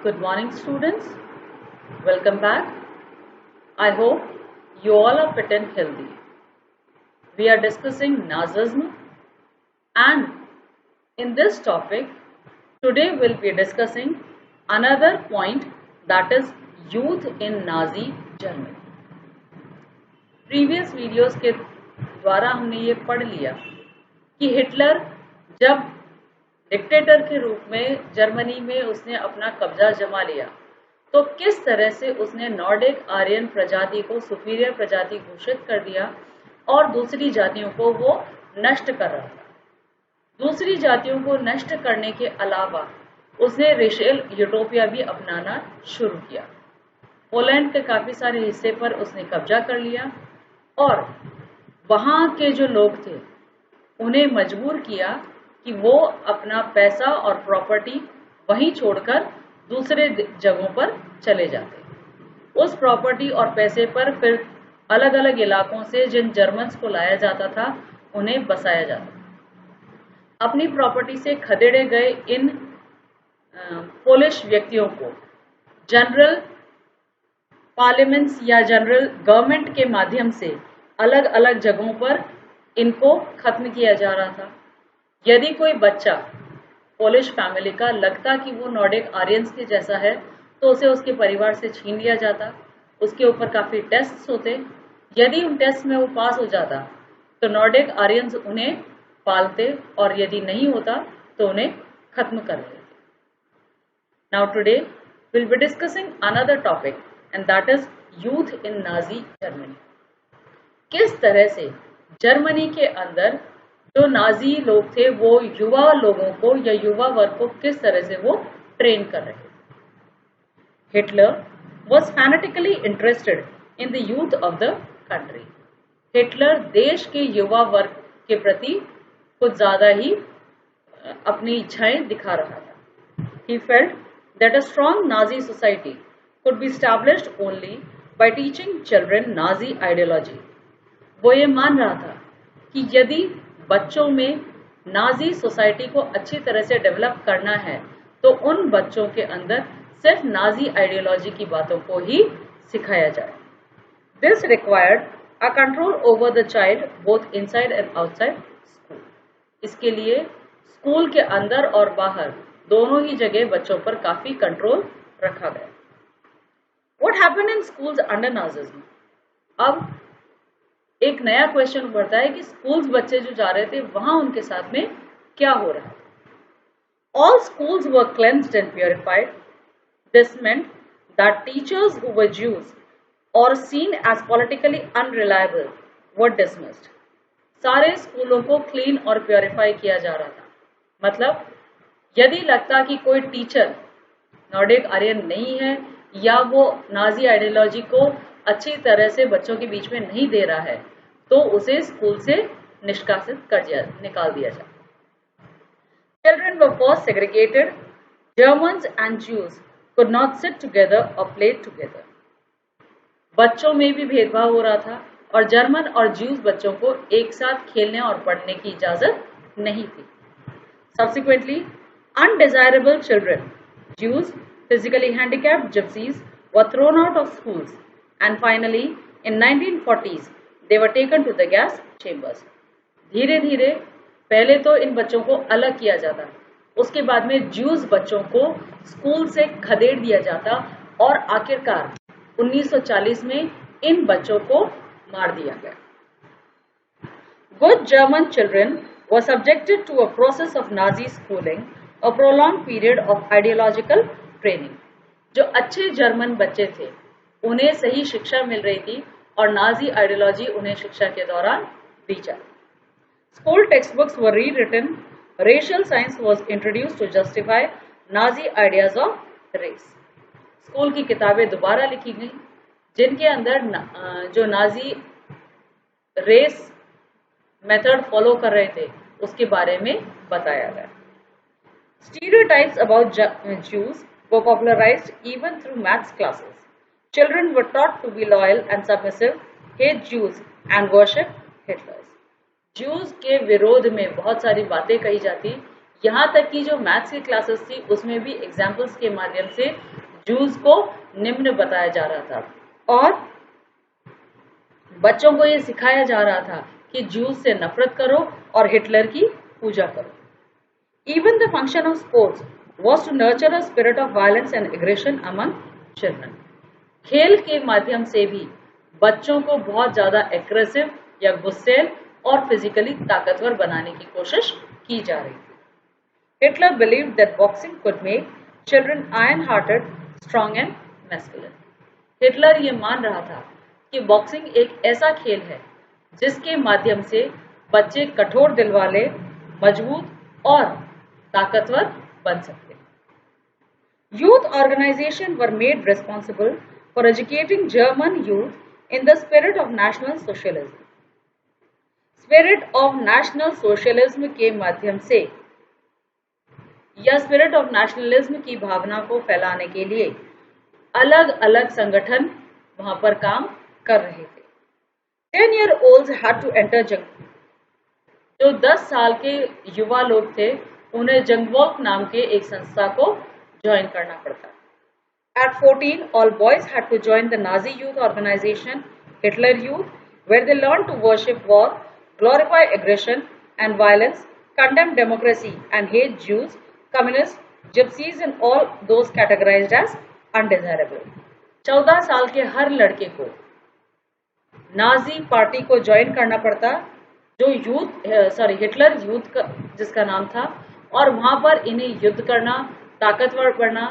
Good morning, students. Welcome back. I hope you all are fit and healthy. We are discussing Nazism, and in this topic, today we'll be discussing another point, that is youth in Nazi Germany. Previous videos के द्वारा हमने ये पढ़ लिया कि Hitler जब dictator के रूप में जर्मनी में उसने अपना कब्जा जमा लिया तो किस तरह से उसने नॉर्डिक आर्यन प्रजाति को सुपीरियर प्रजाति घोषित कर दिया और दूसरी जातियों को वो नष्ट कर रहा था। दूसरी जातियों को नष्ट करने के अलावा उसने रेशियल यूटोपिया भी अपनाना शुरू किया। पोलैंड के काफी सारे हिस्से पर उसने कब्जा कर लिया और वहां के जो लोग थे उन्हें मजबूर किया कि वो अपना पैसा और प्रॉपर्टी वहीं छोड़कर दूसरे जगहों पर चले जाते। उस प्रॉपर्टी और पैसे पर फिर अलग अलग इलाकों से जिन जर्मन्स को लाया जाता था उन्हें बसाया जाता। अपनी प्रॉपर्टी से खदेड़े गए इन पोलिश व्यक्तियों को जनरल पार्लियामेंट्स या जनरल गवर्नमेंट के माध्यम से अलग अलग जगहों पर इनको खत्म किया जा रहा था। यदि कोई बच्चा पोलिश फैमिली का लगता कि वो नॉर्डिक आर्यंस के जैसा है तो उसे उसके परिवार से छीन लिया जाता। उसके ऊपर काफ़ी टेस्ट्स होते। यदि उन टेस्ट में वो पास हो जाता तो नॉर्डिक आर्यंस उन्हें पालते और यदि नहीं होता तो उन्हें खत्म कर देते। Now today will be discussing another topic and that is youth in Nazi Germany. किस तरह से जर्मनी के अंदर जो नाजी लोग थे वो युवा लोगों को या युवा वर्ग को किस तरह से वो ट्रेन कर रहे थे। Hitler was fanatically interested in the youth of the country. Hitler देश के युवा वर्ग के प्रति कुछ ज्यादा ही अपनी इच्छाएं दिखा रहा था। He felt that a strong Nazi society could be established only by teaching children Nazi ideology. वो ये मान रहा था कि यदि बच्चों में नाजी सोसाइटी को अच्छी तरह से डेवलप करना है तो उन बच्चों के अंदर सिर्फ नाजी आइडियोलॉजी की बातों को ही सिखाया जाए। This required a control over the child both inside and outside school. इसके लिए स्कूल के अंदर और बाहर दोनों ही जगह बच्चों पर काफी कंट्रोल रखा गया। What happened in schools under Nazism? अब एक नया क्वेश्चन उभरता है कि स्कूल्स बच्चे जो जा रहे थे वहां उनके साथ में क्या हो रहा है। All schools were cleansed and purified. This meant that teachers who were Jews और सीन एज पॉलिटिकली अनरिलायबल वर डिसमिस्ड। सारे स्कूलों को क्लीन और प्योरीफाई किया जा रहा था। मतलब यदि लगता कि कोई टीचर नॉर्डिक आर्यन नहीं है या वो नाजी आइडियोलॉजी को अच्छी तरह से बच्चों के बीच में नहीं दे रहा है तो उसे स्कूल से निष्कासित निकाल दिया जाए। Children were first segregated. Germans and Jews could not sit together or play together. बच्चों में भी भेदभाव हो रहा था और जर्मन और ज्यूज बच्चों को एक साथ खेलने और पढ़ने की इजाजत नहीं थी। Subsequently, undesirable children, Jews, physically handicapped gypsies were thrown out of schools, and finally, in 1940s, they were taken to the gas chambers. धीरे धीरे पहले तो इन बच्चों को अलग किया जाता, उसके बाद में ज्यूज बच्चों को स्कूल से खदेड़ दिया जाता और आखिरकार 1940 में इन बच्चों को मार दिया गया। Good German children were subjected to a process of Nazi schooling, a prolonged period of ideological training. जो अच्छे जर्मन बच्चे थे उन्हें सही शिक्षा मिल रही थी और नाजी आइडियोलॉजी उन्हें शिक्षा के दौरान दी जाए। School textbooks were rewritten, racial science was introduced to justify Nazi ideas of race. School की किताबें दोबारा लिखी गई जिनके अंदर जो नाजी रेस मेथड फॉलो कर रहे थे उसके बारे में बताया गया। Stereotypes about Jews were popularized even through maths classes. Children were taught to be loyal and submissive, hate Jews and worship Hitler. Jews के विरोध में बहुत सारी बातें कही जाती यहाँ तक कि जो मैथ्स की क्लासेस थी उसमें भी एग्जाम्पल्स के माध्यम से जूस को निम्न बताया जा रहा था और बच्चों को ये सिखाया जा रहा था कि जूस से नफरत करो और हिटलर की पूजा करो। Even the function of sports was to nurture a spirit of violence and aggression among children. खेल के माध्यम से भी बच्चों को बहुत ज्यादा एग्रेसिव या गुस्सैल और फिजिकली ताकतवर बनाने की कोशिश की जा रही थी। Hitler believed that boxing could make children iron-hearted, strong and masculine. Hitler ये मान रहा था कि बॉक्सिंग एक ऐसा खेल है जिसके माध्यम से बच्चे कठोर दिल वाले, मजबूत और ताकतवर बन सकते हैं। Youth organizations were made responsible for educating German youth in the spirit of National Socialism. Spirit of National Socialism के माध्यम से या स्पिरिट ऑफ नेशनलिज्म की भावना को फैलाने के लिए अलग अलग संगठन वहां पर काम कर रहे थे। 10-year-olds had to enter जंग। जो 10 साल के युवा लोग थे उन्हें जंगवॉक नाम के एक संस्था को ज्वाइन करना पड़ता। At 14, all boys had to join the Nazi youth organization, Hitler Youth, where they learned to worship war, glorify aggression and violence, condemn democracy and hate Jews, communists, gypsies and all those categorized as undesirable. 14 साल के हर लड़के को Nazi party को join करना पड़ता, जो Hitler youth का जिसका नाम था, और वहां पर इन्हें युद्ध करना, ताकतवर बनना,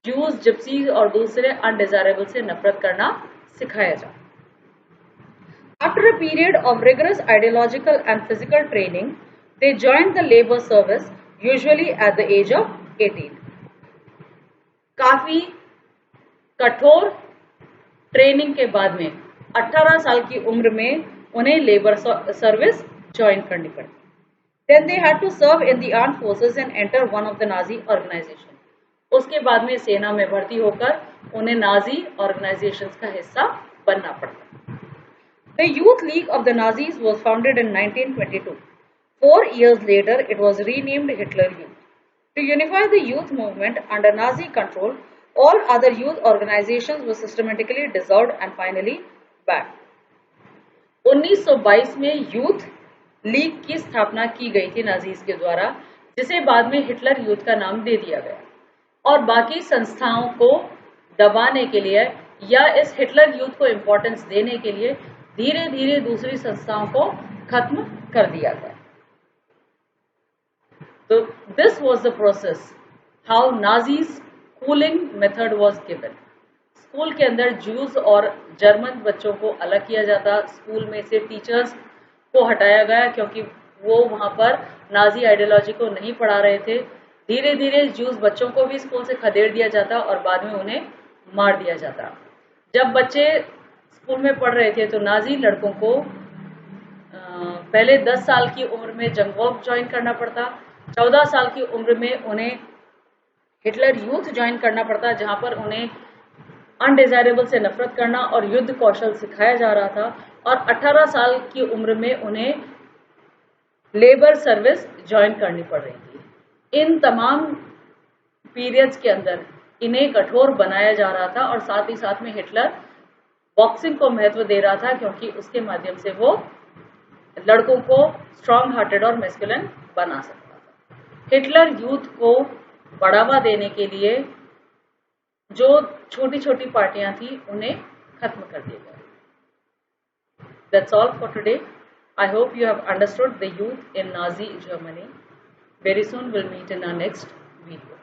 जूस, जिप्सीज और दूसरे अनडिजायरेबल से नफरत करना सिखाया जाए। After a period of rigorous ideological and physical training, they joined the labor service, usually at the age of 18. काफी कठोर ट्रेनिंग के बाद में 18 साल की उम्र में उन्हें लेबर सर्विस ज्वाइन करनी पड़ी। Then they had to serve in the armed forces and enter one of the Nazi organization. उसके बाद में सेना में भर्ती होकर उन्हें नाजी ऑर्गेनाइजेशंस का हिस्सा बनना पड़ता। The Youth League of the Nazis was founded in 1922. 4 years later, it was renamed Hitler Youth. To unify the youth movement under Nazi control, all other youth organizations were systematically dissolved and finally banned. 1922 में youth league की स्थापना की गई थी Nazis के द्वारा, जिसे बाद में हिटलर यूथ का नाम दे दिया गया, और बाकी संस्थाओं को दबाने के लिए या इस हिटलर यूथ को इम्पोर्टेंस देने के लिए धीरे धीरे दूसरी संस्थाओं को खत्म कर दिया गया। तो this was the process how Nazis cooling method was given. School के अंदर जूस और जर्मन बच्चों को अलग किया जाता, स्कूल में से टीचर्स को हटाया गया क्योंकि वो वहां पर नाजी आइडियोलॉजी को नहीं पढ़ा रहे थे। धीरे धीरे जूस बच्चों को भी स्कूल से खदेड़ दिया जाता और बाद में उन्हें मार दिया जाता। जब बच्चे स्कूल में पढ़ रहे थे तो नाजी लड़कों को पहले 10 साल की उम्र में जंगवॉक ज्वाइन करना पड़ता, 14 साल की उम्र में उन्हें हिटलर यूथ ज्वाइन करना पड़ता, जहां पर उन्हें अनडिजायरेबल से नफरत करना और युद्ध कौशल सिखाया जा रहा था, और 18 साल की उम्र में उन्हें लेबर सर्विस ज्वाइन करनी पड़ रही थी। इन तमाम पीरियड्स के अंदर इन्हें कठोर बनाया जा रहा था, और साथ ही साथ में हिटलर बॉक्सिंग को महत्व दे रहा था क्योंकि उसके माध्यम से वो लड़कों को स्ट्रॉन्ग हार्टेड और मैस्कुलिन बना सकता था। हिटलर यूथ को बढ़ावा देने के लिए जो छोटी छोटी पार्टियां थी उन्हें खत्म कर दिया गया। That's all for today. I hope you have understood the youth in Nazi Germany. Very soon we'll meet in our next video.